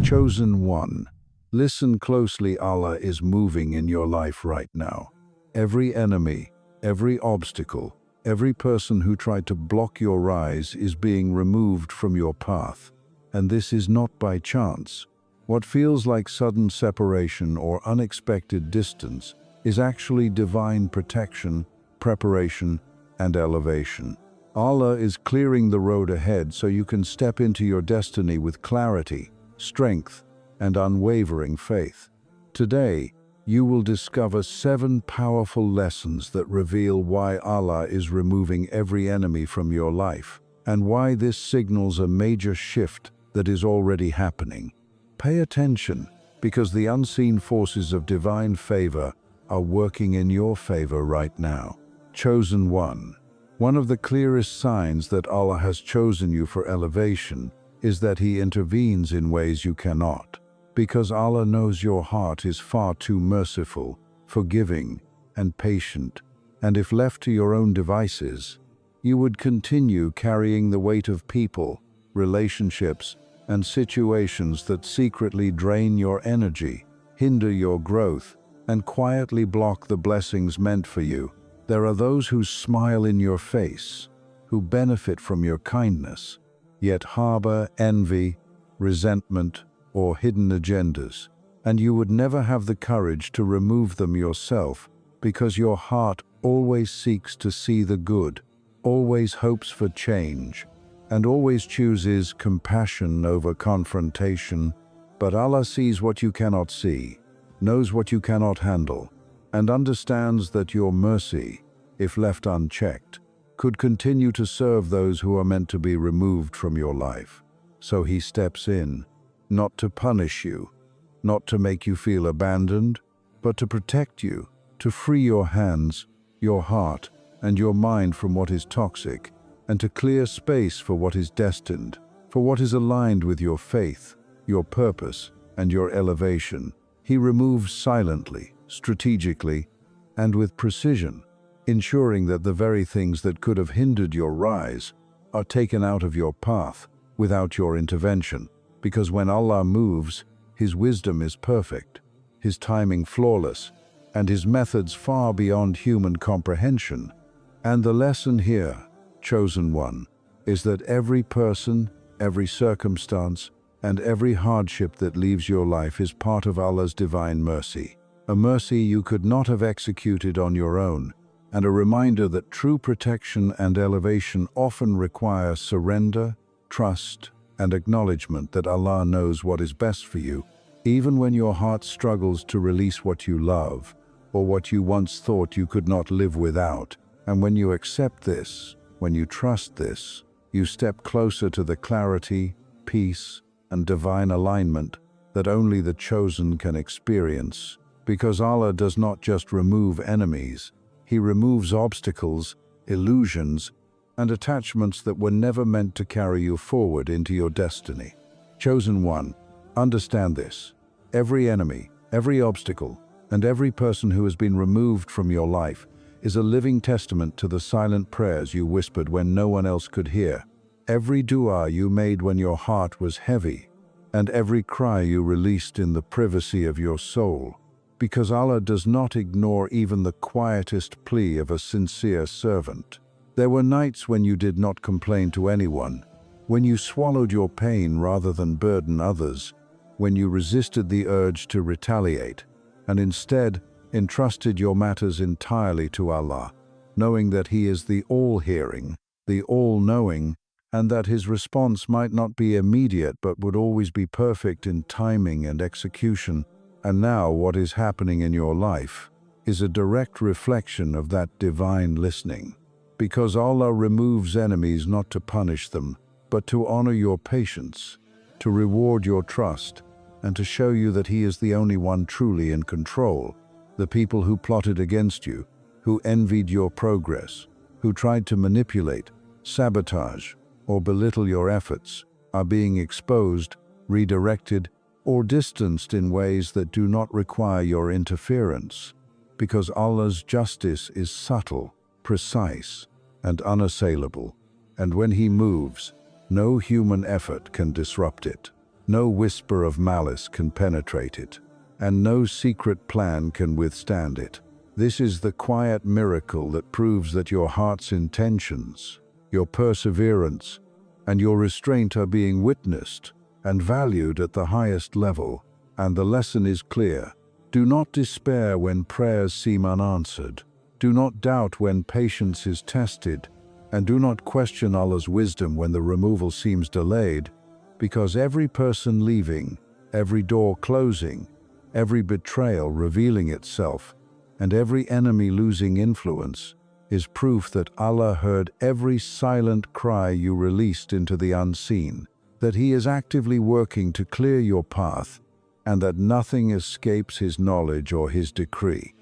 Chosen one, listen closely. Allah is moving in your life right now. Every enemy, every obstacle, every person who tried to block your rise is being removed from your path. And this is not by chance. What feels like sudden separation or unexpected distance is actually divine protection, preparation, and elevation. Allah is clearing the road ahead so you can step into your destiny with clarity, strength, and unwavering faith. Today, you will discover 7 powerful lessons that reveal why Allah is removing every enemy from your life, and why this signals a major shift that is already happening. Pay attention, because the unseen forces of divine favor are working in your favor right now. Chosen one. One of the clearest signs that Allah has chosen you for elevation is that He intervenes in ways you cannot, because Allah knows your heart is far too merciful, forgiving, and patient, and if left to your own devices, you would continue carrying the weight of people, relationships, and situations that secretly drain your energy, hinder your growth, and quietly block the blessings meant for you. There are those who smile in your face, who benefit from your kindness, yet harbor envy, resentment, or hidden agendas, and you would never have the courage to remove them yourself because your heart always seeks to see the good, always hopes for change, and always chooses compassion over confrontation. But Allah sees what you cannot see, knows what you cannot handle, and understands that your mercy, if left unchecked, could continue to serve those who are meant to be removed from your life. So He steps in, not to punish you, not to make you feel abandoned, but to protect you, to free your hands, your heart, and your mind from what is toxic, and to clear space for what is destined, for what is aligned with your faith, your purpose, and your elevation. He removes silently, strategically, and with precision, ensuring that the very things that could have hindered your rise are taken out of your path without your intervention. Because when Allah moves, His wisdom is perfect, His timing flawless, and His methods far beyond human comprehension. And the lesson here, chosen one, is that every person, every circumstance, and every hardship that leaves your life is part of Allah's divine mercy, a mercy you could not have executed on your own, and a reminder that true protection and elevation often require surrender, trust, and acknowledgement that Allah knows what is best for you, even when your heart struggles to release what you love, or what you once thought you could not live without. And when you accept this, when you trust this, you step closer to the clarity, peace, and divine alignment that only the chosen can experience. Because Allah does not just remove enemies, He removes obstacles, illusions, and attachments that were never meant to carry you forward into your destiny. Chosen one, understand this. Every enemy, every obstacle, and every person who has been removed from your life is a living testament to the silent prayers you whispered when no one else could hear. Every dua you made when your heart was heavy, and every cry you released in the privacy of your soul. Because Allah does not ignore even the quietest plea of a sincere servant. There were nights when you did not complain to anyone, when you swallowed your pain rather than burden others, when you resisted the urge to retaliate, and instead entrusted your matters entirely to Allah, knowing that He is the all-hearing, the all-knowing, and that His response might not be immediate but would always be perfect in timing and execution. And now what is happening in your life is a direct reflection of that divine listening. Because Allah removes enemies not to punish them, but to honor your patience, to reward your trust, and to show you that He is the only one truly in control. The people who plotted against you, who envied your progress, who tried to manipulate, sabotage, or belittle your efforts, are being exposed, redirected, or distanced in ways that do not require your interference. Because Allah's justice is subtle, precise, and unassailable, and when He moves, no human effort can disrupt it. No whisper of malice can penetrate it, and no secret plan can withstand it. This is the quiet miracle that proves that your heart's intentions, your perseverance, and your restraint are being witnessed and valued at the highest level. And the lesson is clear. Do not despair when prayers seem unanswered. Do not doubt when patience is tested, and do not question Allah's wisdom when the removal seems delayed, because every person leaving, every door closing, every betrayal revealing itself, and every enemy losing influence is proof that Allah heard every silent cry you released into the unseen, that He is actively working to clear your path, and that nothing escapes His knowledge or His decree.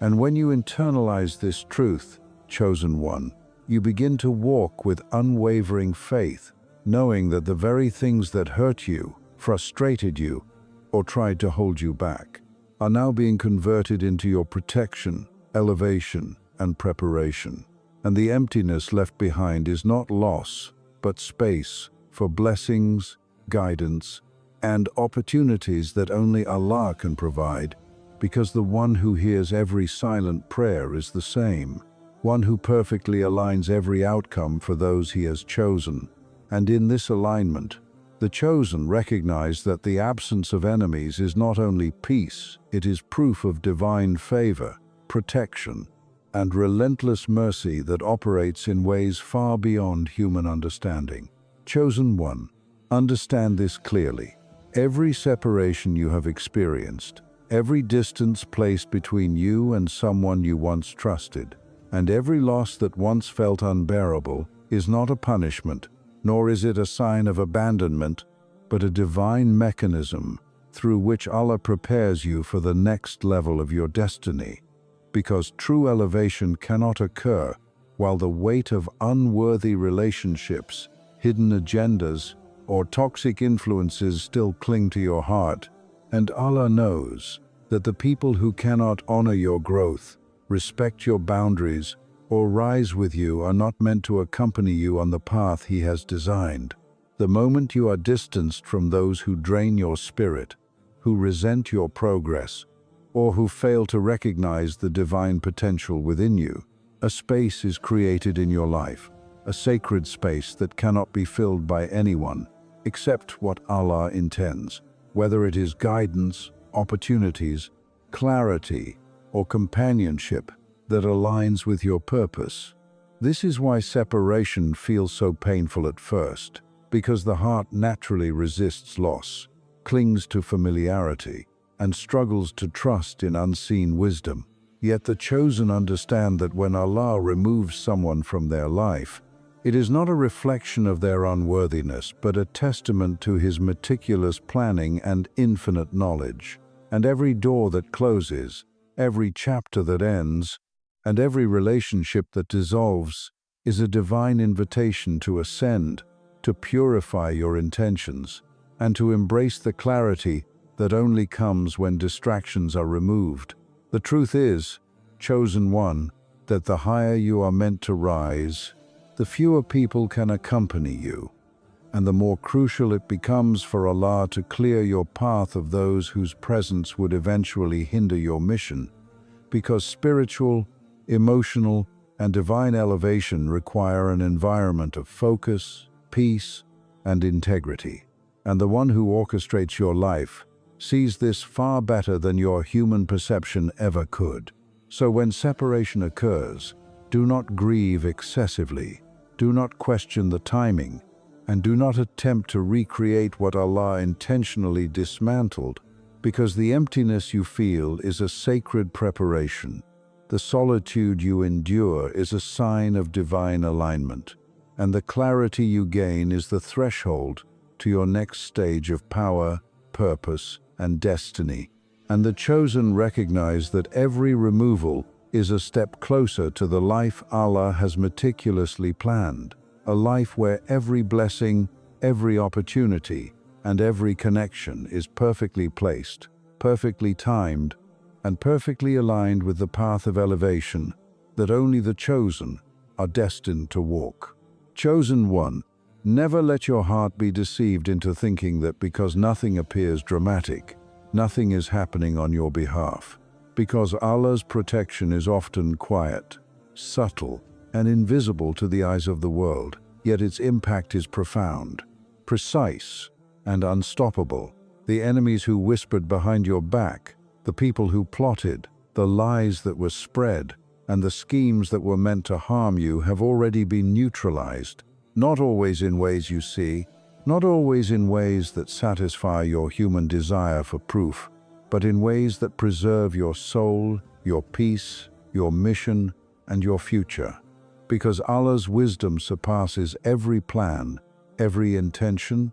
And when you internalize this truth, chosen one, you begin to walk with unwavering faith, knowing that the very things that hurt you, frustrated you, or tried to hold you back are now being converted into your protection, elevation, and preparation. And the emptiness left behind is not loss, but space for blessings, guidance, and opportunities that only Allah can provide, because the one who hears every silent prayer is the same, one who perfectly aligns every outcome for those He has chosen. And in this alignment, the chosen recognize that the absence of enemies is not only peace, it is proof of divine favor, protection, and relentless mercy that operates in ways far beyond human understanding. Chosen one, understand this clearly. Every separation you have experienced, every distance placed between you and someone you once trusted, and every loss that once felt unbearable is not a punishment, nor is it a sign of abandonment, but a divine mechanism through which Allah prepares you for the next level of your destiny. Because true elevation cannot occur while the weight of unworthy relationships, hidden agendas, or toxic influences still cling to your heart. And Allah knows that the people who cannot honor your growth, respect your boundaries, or rise with you are not meant to accompany you on the path He has designed. The moment you are distanced from those who drain your spirit, who resent your progress, or who fail to recognize the divine potential within you, a space is created in your life, a sacred space that cannot be filled by anyone except what Allah intends, whether it is guidance, opportunities, clarity, or companionship that aligns with your purpose. This is why separation feels so painful at first, because the heart naturally resists loss, clings to familiarity, and struggles to trust in unseen wisdom. Yet the chosen understand that when Allah removes someone from their life, it is not a reflection of their unworthiness, but a testament to His meticulous planning and infinite knowledge. And every door that closes, every chapter that ends, and every relationship that dissolves is a divine invitation to ascend, to purify your intentions, and to embrace the clarity that only comes when distractions are removed. The truth is, chosen one, that the higher you are meant to rise, the fewer people can accompany you, and the more crucial it becomes for Allah to clear your path of those whose presence would eventually hinder your mission, because spiritual, emotional, and divine elevation require an environment of focus, peace, and integrity. And the one who orchestrates your life sees this far better than your human perception ever could. So when separation occurs, do not grieve excessively, do not question the timing, and do not attempt to recreate what Allah intentionally dismantled, because the emptiness you feel is a sacred preparation. The solitude you endure is a sign of divine alignment, and the clarity you gain is the threshold to your next stage of power, purpose, and destiny. And the chosen recognize that every removal is a step closer to the life Allah has meticulously planned, a life where every blessing, every opportunity, and every connection is perfectly placed, perfectly timed, and perfectly aligned with the path of elevation that only the chosen are destined to walk. Chosen one, Never let your heart be deceived into thinking that because nothing appears dramatic, nothing is happening on your behalf. Because Allah's protection is often quiet, subtle, and invisible to the eyes of the world, yet its impact is profound, precise, and unstoppable. The enemies who whispered behind your back, the people who plotted, the lies that were spread, and the schemes that were meant to harm you have already been neutralized, not always in ways you see, not always in ways that satisfy your human desire for proof, but in ways that preserve your soul, your peace, your mission, and your future. Because Allah's wisdom surpasses every plan, every intention,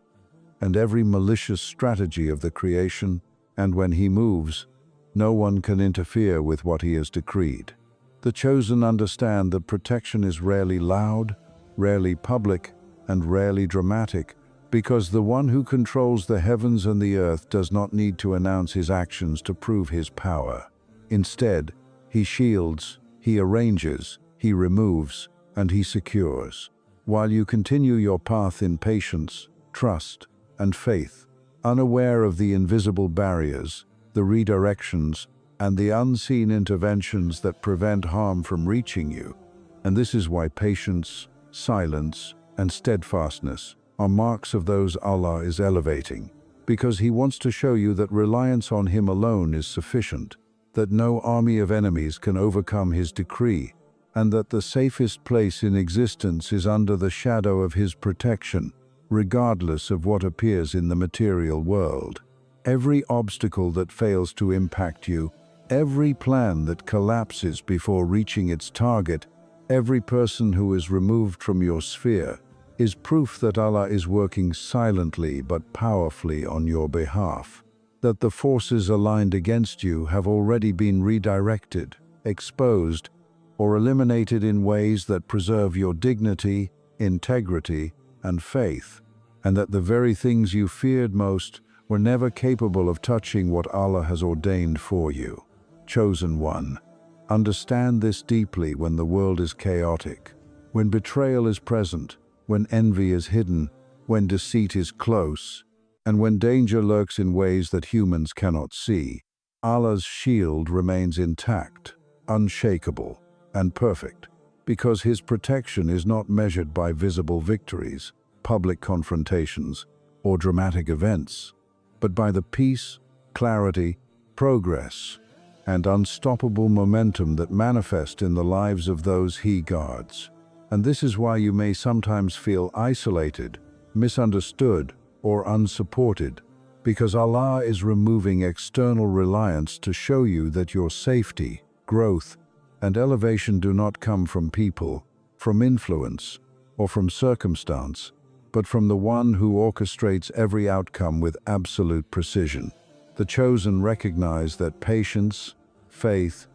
and every malicious strategy of the creation, and when He moves, no one can interfere with what He has decreed. The chosen understand that protection is rarely loud, rarely public, and rarely dramatic, because the one who controls the heavens and the earth does not need to announce His actions to prove His power. Instead, He shields, He arranges, He removes, and He secures, while you continue your path in patience, trust, and faith, unaware of the invisible barriers, the redirections, and the unseen interventions that prevent harm from reaching you. And this is why patience, silence, and steadfastness are marks of those Allah is elevating, because He wants to show you that reliance on Him alone is sufficient, that no army of enemies can overcome His decree, and that the safest place in existence is under the shadow of His protection, regardless of what appears in the material world. Every obstacle that fails to impact you, every plan that collapses before reaching its target, every person who is removed from your sphere, is proof that Allah is working silently but powerfully on your behalf, that the forces aligned against you have already been redirected, exposed, or eliminated in ways that preserve your dignity, integrity, and faith, and that the very things you feared most were never capable of touching what Allah has ordained for you. Chosen one, understand this deeply when the world is chaotic, when betrayal is present, when envy is hidden, when deceit is close, and when danger lurks in ways that humans cannot see. Allah's shield remains intact, unshakable, and perfect, because His protection is not measured by visible victories, public confrontations, or dramatic events, but by the peace, clarity, progress, and unstoppable momentum that manifest in the lives of those He guards. And this is why you may sometimes feel isolated, misunderstood, or unsupported, because Allah is removing external reliance to show you that your safety, growth, and elevation do not come from people, from influence, or from circumstance, but from the One who orchestrates every outcome with absolute precision. The chosen recognize that patience, faith,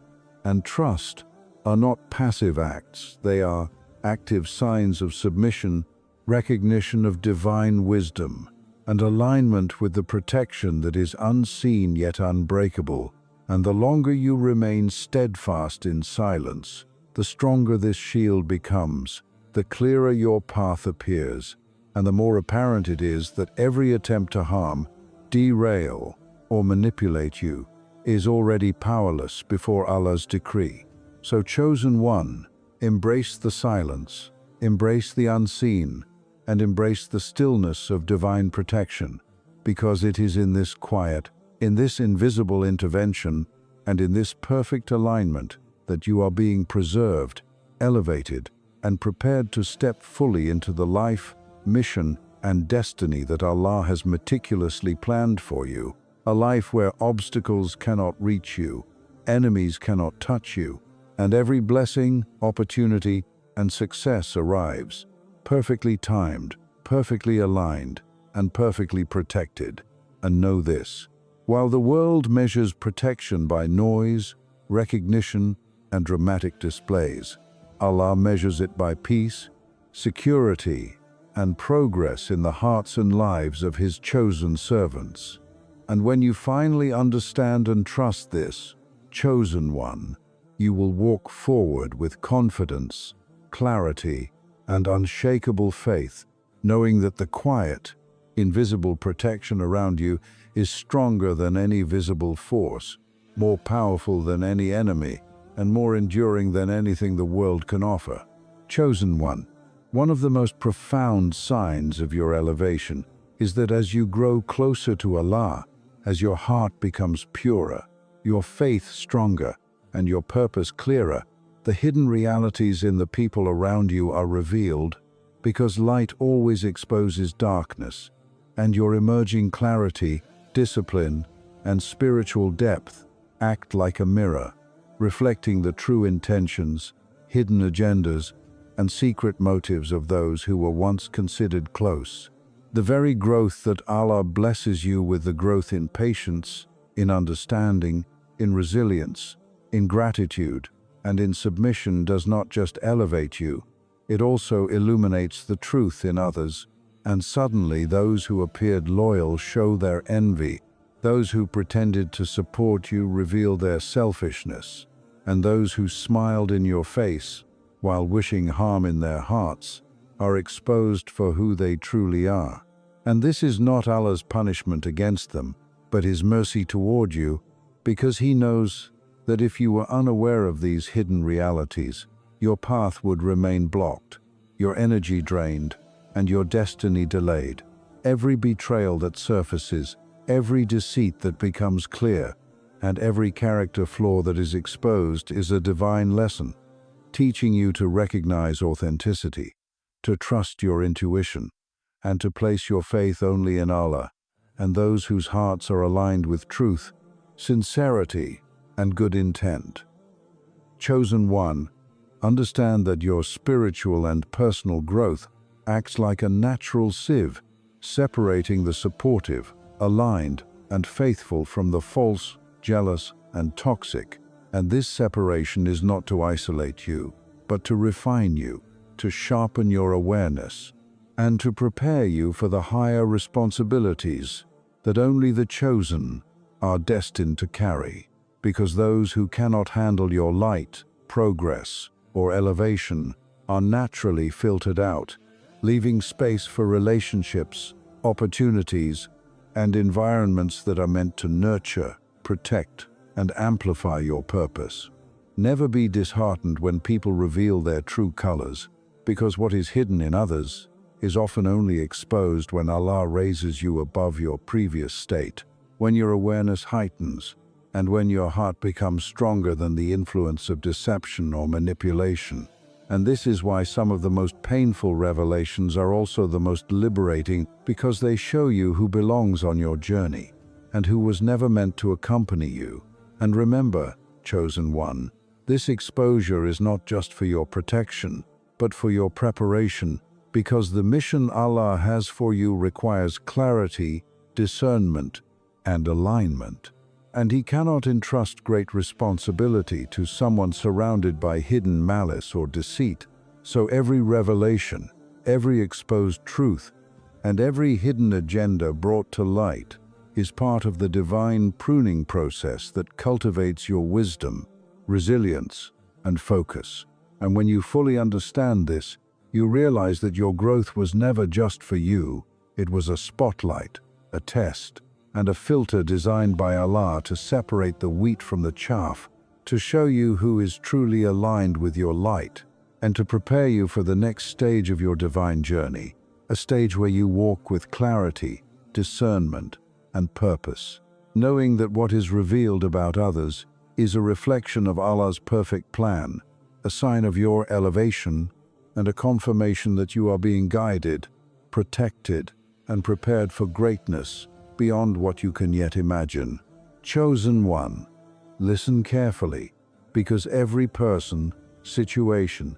and trust are not passive acts. They are active signs of submission, recognition of divine wisdom, and alignment with the protection that is unseen yet unbreakable. And the longer you remain steadfast in silence, the stronger this shield becomes, the clearer your path appears, and the more apparent it is that every attempt to harm, derail, or manipulate you is already powerless before Allah's decree. So, chosen one, embrace the silence, embrace the unseen, and embrace the stillness of divine protection, because it is in this quiet, in this invisible intervention, and in this perfect alignment that you are being preserved, elevated, and prepared to step fully into the life, mission, and destiny that Allah has meticulously planned for you. A life where obstacles cannot reach you, enemies cannot touch you, and every blessing, opportunity, and success arrives, perfectly timed, perfectly aligned, and perfectly protected. And know this: while the world measures protection by noise, recognition, and dramatic displays, Allah measures it by peace, security, and progress in the hearts and lives of His chosen servants. And when you finally understand and trust this, chosen one, you will walk forward with confidence, clarity, and unshakable faith, knowing that the quiet, invisible protection around you is stronger than any visible force, more powerful than any enemy, and more enduring than anything the world can offer. Chosen one. One of the most profound signs of your elevation is that as you grow closer to Allah, as your heart becomes purer, your faith stronger, and your purpose clearer, the hidden realities in the people around you are revealed, because light always exposes darkness, and your emerging clarity, discipline, and spiritual depth act like a mirror, reflecting the true intentions, hidden agendas, and secret motives of those who were once considered close. The very growth that Allah blesses you with, the growth in patience, in understanding, in resilience, in gratitude, and in submission, does not just elevate you, it also illuminates the truth in others, and suddenly those who appeared loyal show their envy, those who pretended to support you reveal their selfishness, and those who smiled in your face, while wishing harm in their hearts, are exposed for who they truly are. And this is not Allah's punishment against them, but His mercy toward you, because He knows that if you were unaware of these hidden realities, your path would remain blocked, your energy drained, and your destiny delayed. Every betrayal that surfaces, every deceit that becomes clear, and every character flaw that is exposed is a divine lesson, teaching you to recognize authenticity, to trust your intuition, and to place your faith only in Allah and those whose hearts are aligned with truth, sincerity, and good intent. Chosen one, understand that your spiritual and personal growth acts like a natural sieve, separating the supportive, aligned, and faithful from the false, jealous, and toxic. And this separation is not to isolate you, but to refine you, to sharpen your awareness, and to prepare you for the higher responsibilities that only the chosen are destined to carry. Because those who cannot handle your light, progress, or elevation are naturally filtered out, leaving space for relationships, opportunities, and environments that are meant to nurture, protect, and amplify your purpose. Never be disheartened when people reveal their true colors, because what is hidden in others is often only exposed when Allah raises you above your previous state, when your awareness heightens, and when your heart becomes stronger than the influence of deception or manipulation. And this is why some of the most painful revelations are also the most liberating, because they show you who belongs on your journey, and who was never meant to accompany you. And remember, chosen one, this exposure is not just for your protection, but for your preparation, because the mission Allah has for you requires clarity, discernment, and alignment. And He cannot entrust great responsibility to someone surrounded by hidden malice or deceit. So every revelation, every exposed truth, and every hidden agenda brought to light is part of the divine pruning process that cultivates your wisdom, resilience, and focus. And when you fully understand this, you realize that your growth was never just for you. It was a spotlight, a test, and a filter designed by Allah to separate the wheat from the chaff, to show you who is truly aligned with your light, and to prepare you for the next stage of your divine journey, a stage where you walk with clarity, discernment, and purpose, knowing that what is revealed about others is a reflection of Allah's perfect plan, a sign of your elevation, and a confirmation that you are being guided, protected, and prepared for greatness beyond what you can yet imagine. Chosen one, listen carefully, because every person, situation,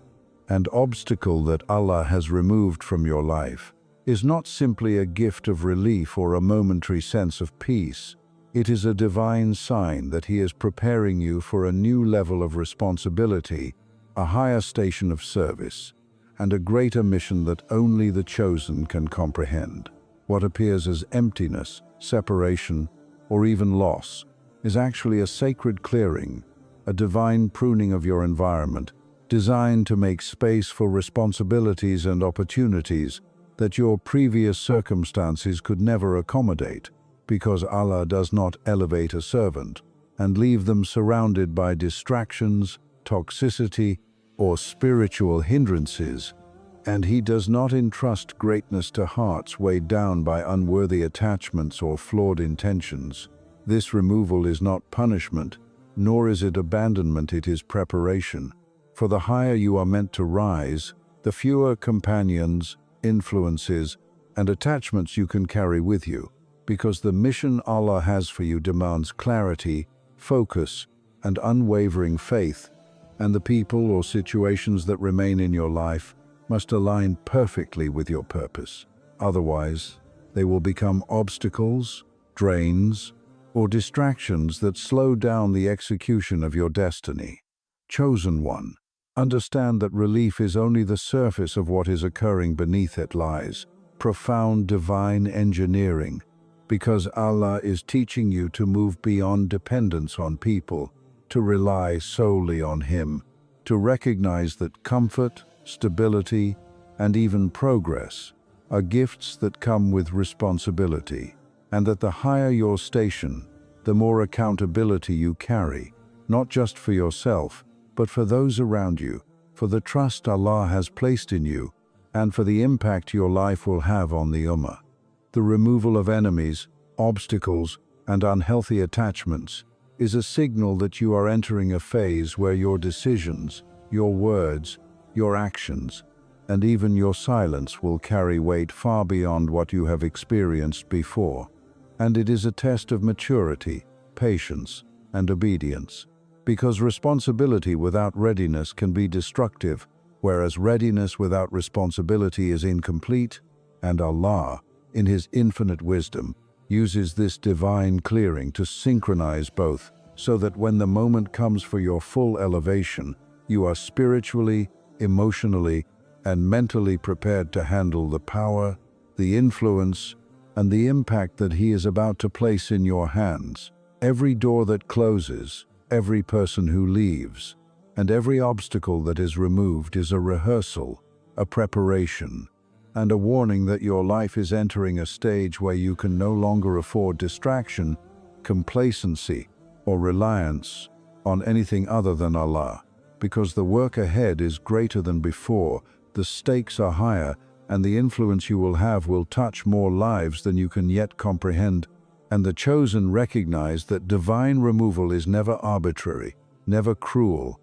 and obstacle that Allah has removed from your life is not simply a gift of relief or a momentary sense of peace. It is a divine sign that He is preparing you for a new level of responsibility, a higher station of service, and a greater mission that only the chosen can comprehend. What appears as emptiness, separation, or even loss is actually a sacred clearing, a divine pruning of your environment, designed to make space for responsibilities and opportunities that your previous circumstances could never accommodate, because Allah does not elevate a servant and leave them surrounded by distractions, toxicity, or spiritual hindrances, and He does not entrust greatness to hearts weighed down by unworthy attachments or flawed intentions. This removal is not punishment, nor is it abandonment, it is preparation. For the higher you are meant to rise, the fewer companions, influences, and attachments you can carry with you, because the mission Allah has for you demands clarity, focus, and unwavering faith, and the people or situations that remain in your life must align perfectly with your purpose. Otherwise, they will become obstacles, drains, or distractions that slow down the execution of your destiny. Chosen one, understand that relief is only the surface of what is occurring beneath it lies profound divine engineering, because Allah is teaching you to move beyond dependence on people, to rely solely on Him, to recognize that comfort, stability, and even progress are gifts that come with responsibility, and that the higher your station, the more accountability you carry, not just for yourself, but for those around you, for the trust Allah has placed in you, and for the impact your life will have on the Ummah. The removal of enemies, obstacles, and unhealthy attachments is a signal that you are entering a phase where your decisions, your words, your actions, and even your silence will carry weight far beyond what you have experienced before. And it is a test of maturity, patience, and obedience, because responsibility without readiness can be destructive, whereas readiness without responsibility is incomplete, and Allah, in His infinite wisdom, uses this divine clearing to synchronize both, so that when the moment comes for your full elevation, you are spiritually, emotionally, and mentally prepared to handle the power, the influence, and the impact that He is about to place in your hands. Every door that closes, every person who leaves, and every obstacle that is removed is a rehearsal, a preparation, and a warning that your life is entering a stage where you can no longer afford distraction, complacency, or reliance on anything other than Allah, because the work ahead is greater than before, the stakes are higher, and the influence you will have will touch more lives than you can yet comprehend. And the chosen recognize that divine removal is never arbitrary, never cruel,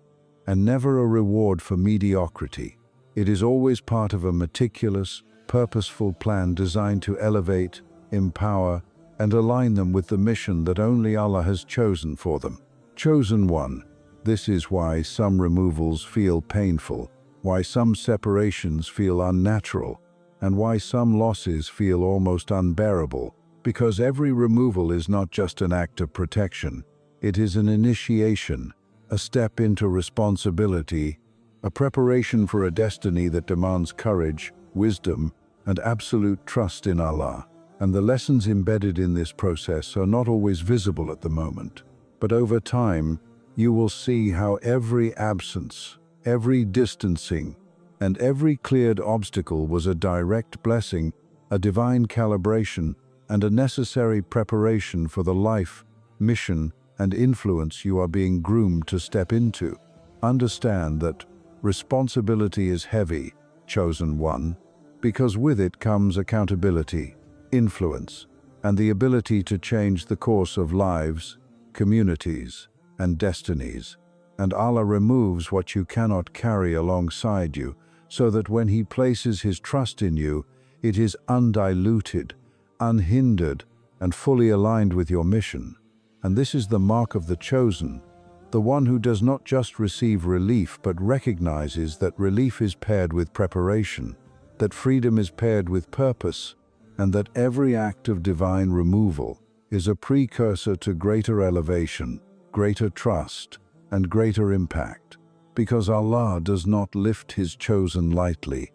and never a reward for mediocrity. It is always part of a meticulous, purposeful plan designed to elevate, empower, and align them with the mission that only Allah has chosen for them. Chosen one, this is why some removals feel painful, why some separations feel unnatural, and why some losses feel almost unbearable, because every removal is not just an act of protection, it is an initiation, a step into responsibility, a preparation for a destiny that demands courage, wisdom, and absolute trust in Allah. And the lessons embedded in this process are not always visible at the moment, but over time, you will see how every absence, every distancing, and every cleared obstacle was a direct blessing, a divine calibration, and a necessary preparation for the life, mission, and influence you are being groomed to step into. Understand that responsibility is heavy, chosen one, because with it comes accountability, influence, and the ability to change the course of lives, communities, and destinies. And Allah removes what you cannot carry alongside you, so that when He places His trust in you, it is undiluted, unhindered, and fully aligned with your mission. And this is the mark of the chosen, the one who does not just receive relief but recognizes that relief is paired with preparation, that freedom is paired with purpose, and that every act of divine removal is a precursor to greater elevation, greater trust, and greater impact, because Allah does not lift His chosen lightly,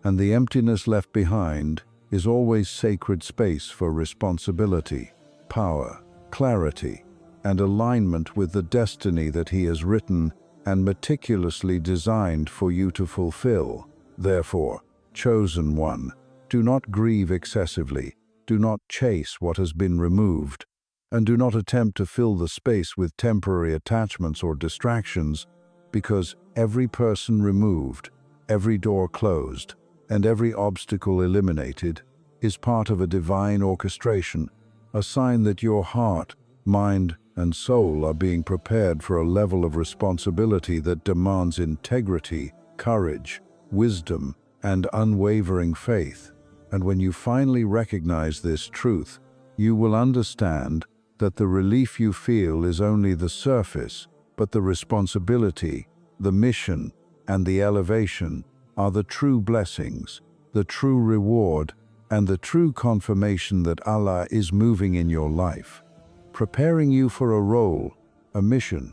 and the emptiness left behind is always sacred space for responsibility, power, clarity, and alignment with the destiny that He has written and meticulously designed for you to fulfill. Therefore, chosen one, Do not grieve excessively. Do not chase what has been removed. And do not attempt to fill the space with temporary attachments or distractions, because every person removed, every door closed, and every obstacle eliminated is part of a divine orchestration, a sign that your heart, mind, and soul are being prepared for a level of responsibility that demands integrity, courage, wisdom, and unwavering faith. And when you finally recognize this truth, you will understand that the relief you feel is only the surface, but the responsibility, the mission, and the elevation are the true blessings, the true reward, and the true confirmation that Allah is moving in your life, preparing you for a role, a mission,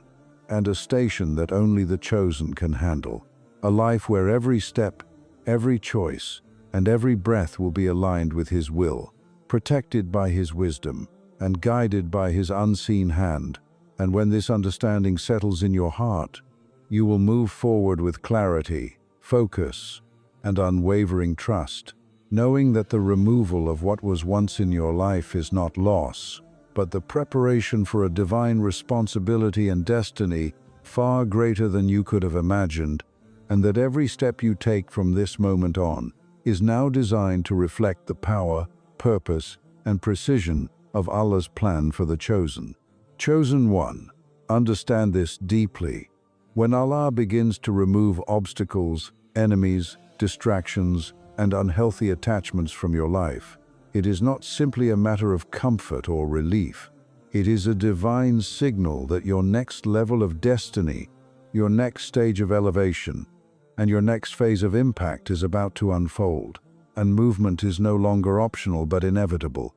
and a station that only the chosen can handle. A life where every step, every choice, and every breath will be aligned with His will, protected by His wisdom, and guided by His unseen hand. And when this understanding settles in your heart, you will move forward with clarity, focus, and unwavering trust, knowing that the removal of what was once in your life is not loss, but the preparation for a divine responsibility and destiny far greater than you could have imagined, and that every step you take from this moment on is now designed to reflect the power, purpose, and precision of Allah's plan for the chosen. Chosen one, understand this deeply. When Allah begins to remove obstacles, enemies, distractions, and unhealthy attachments from your life, it is not simply a matter of comfort or relief. It is a divine signal that your next level of destiny, your next stage of elevation, and your next phase of impact is about to unfold, and movement is no longer optional but inevitable,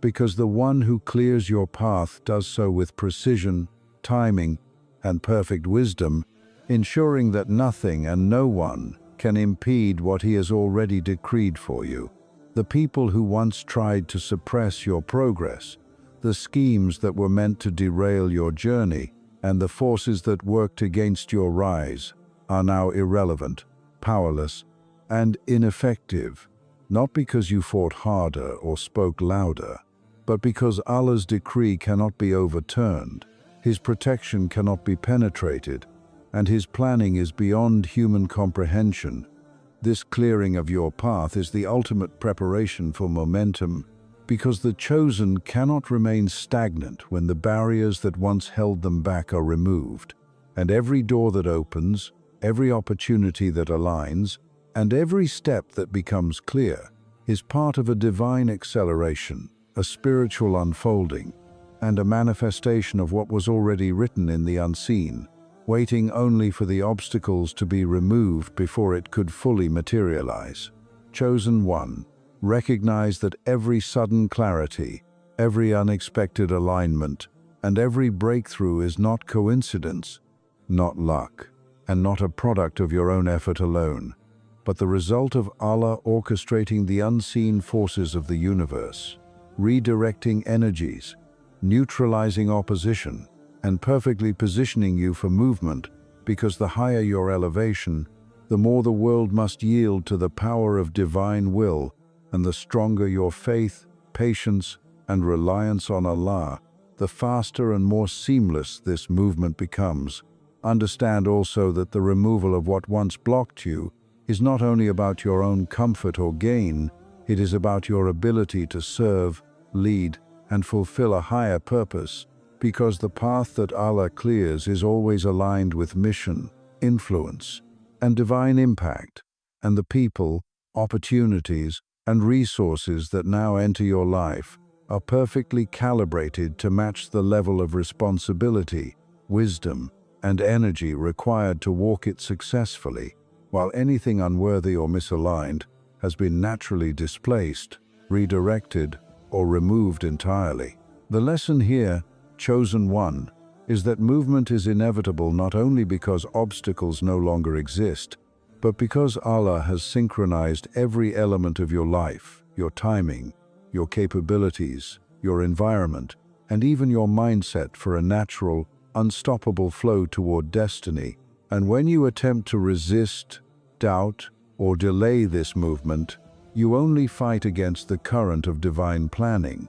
because the one who clears your path does so with precision, timing, and perfect wisdom, ensuring that nothing and no one can impede what He has already decreed for you. The people who once tried to suppress your progress, the schemes that were meant to derail your journey, and the forces that worked against your rise are now irrelevant, powerless, and ineffective, not because you fought harder or spoke louder, but because Allah's decree cannot be overturned, His protection cannot be penetrated, and His planning is beyond human comprehension. This clearing of your path is the ultimate preparation for momentum, because the chosen cannot remain stagnant when the barriers that once held them back are removed, and every door that opens, every opportunity that aligns, and every step that becomes clear is part of a divine acceleration, a spiritual unfolding, and a manifestation of what was already written in the unseen, waiting only for the obstacles to be removed before it could fully materialize. Chosen one, recognize that every sudden clarity, every unexpected alignment, and every breakthrough is not coincidence, not luck, and not a product of your own effort alone, but the result of Allah orchestrating the unseen forces of the universe, redirecting energies, neutralizing opposition, and perfectly positioning you for movement, because the higher your elevation, the more the world must yield to the power of divine will, and the stronger your faith, patience, and reliance on Allah, the faster and more seamless this movement becomes. Understand also that the removal of what once blocked you is not only about your own comfort or gain, it is about your ability to serve, lead, and fulfill a higher purpose, because the path that Allah clears is always aligned with mission, influence, and divine impact, and the people, opportunities, and resources that now enter your life are perfectly calibrated to match the level of responsibility, wisdom, and energy required to walk it successfully, while anything unworthy or misaligned has been naturally displaced, redirected, or removed entirely. The lesson here, chosen one, is that movement is inevitable not only because obstacles no longer exist, but because Allah has synchronized every element of your life, your timing, your capabilities, your environment, and even your mindset for a natural, unstoppable flow toward destiny. And when you attempt to resist, doubt, or delay this movement, You only fight against the current of divine planning,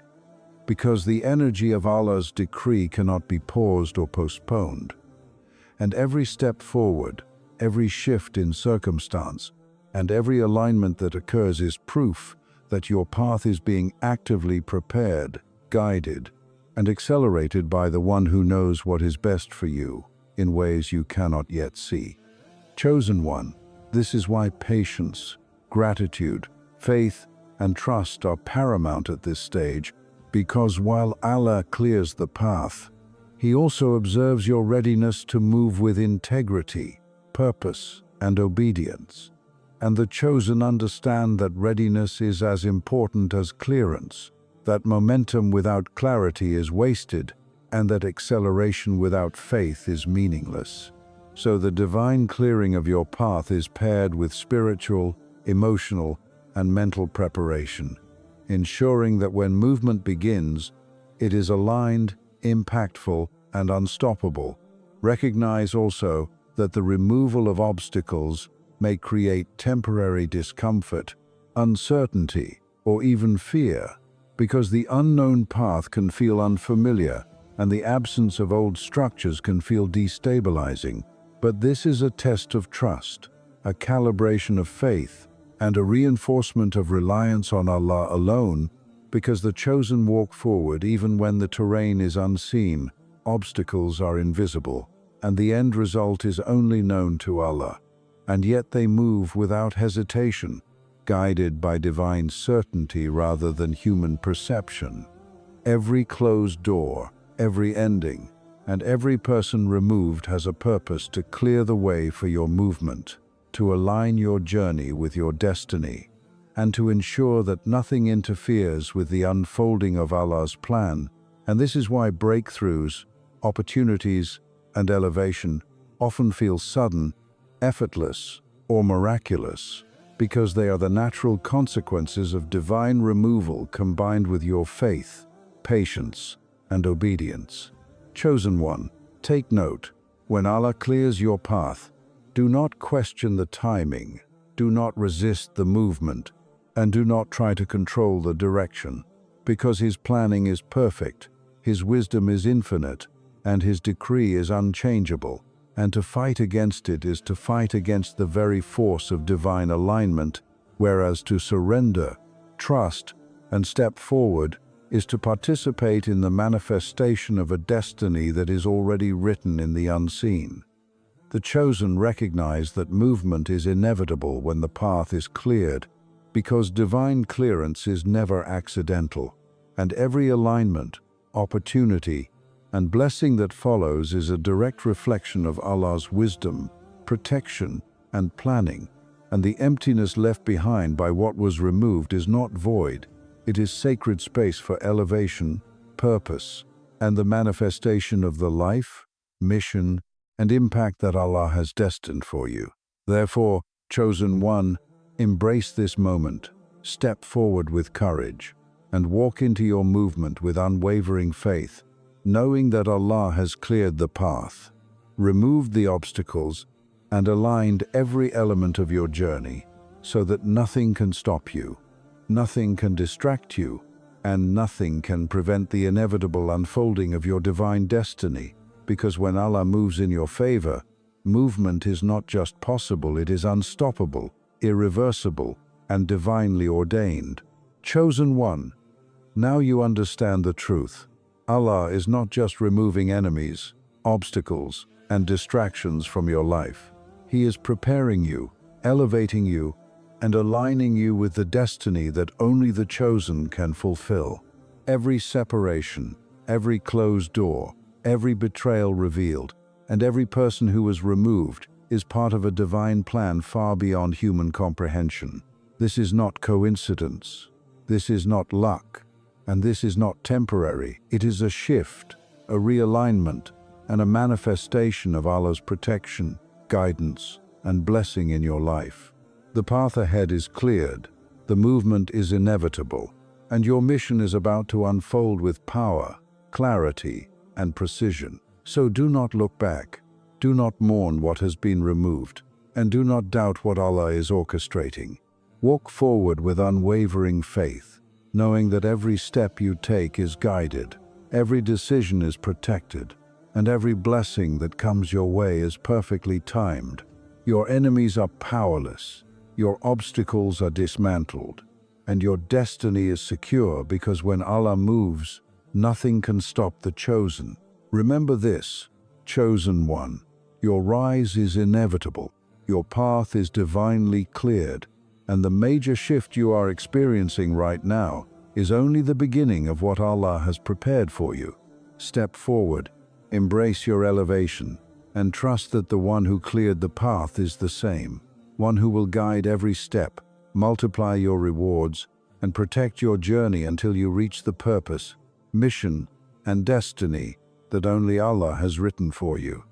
because the energy of Allah's decree cannot be paused or postponed. And every step forward, every shift in circumstance, and every alignment that occurs is proof that your path is being actively prepared, guided, and accelerated by the one who knows what is best for you in ways you cannot yet see. Chosen one, this is why patience, gratitude, faith, and trust are paramount at this stage, because while Allah clears the path, He also observes your readiness to move with integrity, purpose, and obedience. And the chosen understand that readiness is as important as clearance, that momentum without clarity is wasted, and that acceleration without faith is meaningless. So the divine clearing of your path is paired with spiritual, emotional, and mental preparation, ensuring that when movement begins, it is aligned, impactful, and unstoppable. Recognize also that the removal of obstacles may create temporary discomfort, uncertainty, or even fear, because the unknown path can feel unfamiliar and the absence of old structures can feel destabilizing. But this is a test of trust, a calibration of faith, and a reinforcement of reliance on Allah alone, because the chosen walk forward even when the terrain is unseen, obstacles are invisible, and the end result is only known to Allah. And yet they move without hesitation, guided by divine certainty rather than human perception. Every closed door, every ending, and every person removed has a purpose to clear the way for your movement, to align your journey with your destiny, and to ensure that nothing interferes with the unfolding of Allah's plan. And this is why breakthroughs, opportunities, and elevation often feel sudden, effortless, or miraculous, because they are the natural consequences of divine removal combined with your faith, patience, and obedience. Chosen one, take note, when Allah clears your path, do not question the timing, do not resist the movement, and do not try to control the direction, because His planning is perfect, His wisdom is infinite, and His decree is unchangeable. And to fight against it is to fight against the very force of divine alignment, whereas to surrender, trust, and step forward is to participate in the manifestation of a destiny that is already written in the unseen. The chosen recognize that movement is inevitable when the path is cleared, because divine clearance is never accidental, and every alignment, opportunity, and blessing that follows is a direct reflection of Allah's wisdom, protection, and planning, and the emptiness left behind by what was removed is not void, it is sacred space for elevation, purpose, and the manifestation of the life, mission, and impact that Allah has destined for you. Therefore, chosen one, embrace this moment, step forward with courage, and walk into your movement with unwavering faith, knowing that Allah has cleared the path, removed the obstacles, and aligned every element of your journey so that nothing can stop you, nothing can distract you, and nothing can prevent the inevitable unfolding of your divine destiny, because when Allah moves in your favor, movement is not just possible, it is unstoppable, irreversible, and divinely ordained. Chosen one, now you understand the truth. Allah is not just removing enemies, obstacles, and distractions from your life. He is preparing you, elevating you, and aligning you with the destiny that only the chosen can fulfill. Every separation, every closed door, every betrayal revealed, and every person who was removed is part of a divine plan far beyond human comprehension. This is not coincidence. This is not luck. And this is not temporary. It is a shift, a realignment, and a manifestation of Allah's protection, guidance, and blessing in your life. The path ahead is cleared, the movement is inevitable, and your mission is about to unfold with power, clarity, and precision. So do not look back, do not mourn what has been removed, and do not doubt what Allah is orchestrating. Walk forward with unwavering faith, knowing that every step you take is guided, every decision is protected, and every blessing that comes your way is perfectly timed. Your enemies are powerless, your obstacles are dismantled, and your destiny is secure because when Allah moves, nothing can stop the chosen. Remember this, chosen one, your rise is inevitable, your path is divinely cleared, and the major shift you are experiencing right now is only the beginning of what Allah has prepared for you. Step forward, embrace your elevation, and trust that the one who cleared the path is the same, one who will guide every step, multiply your rewards, and protect your journey until you reach the purpose, mission, and destiny that only Allah has written for you.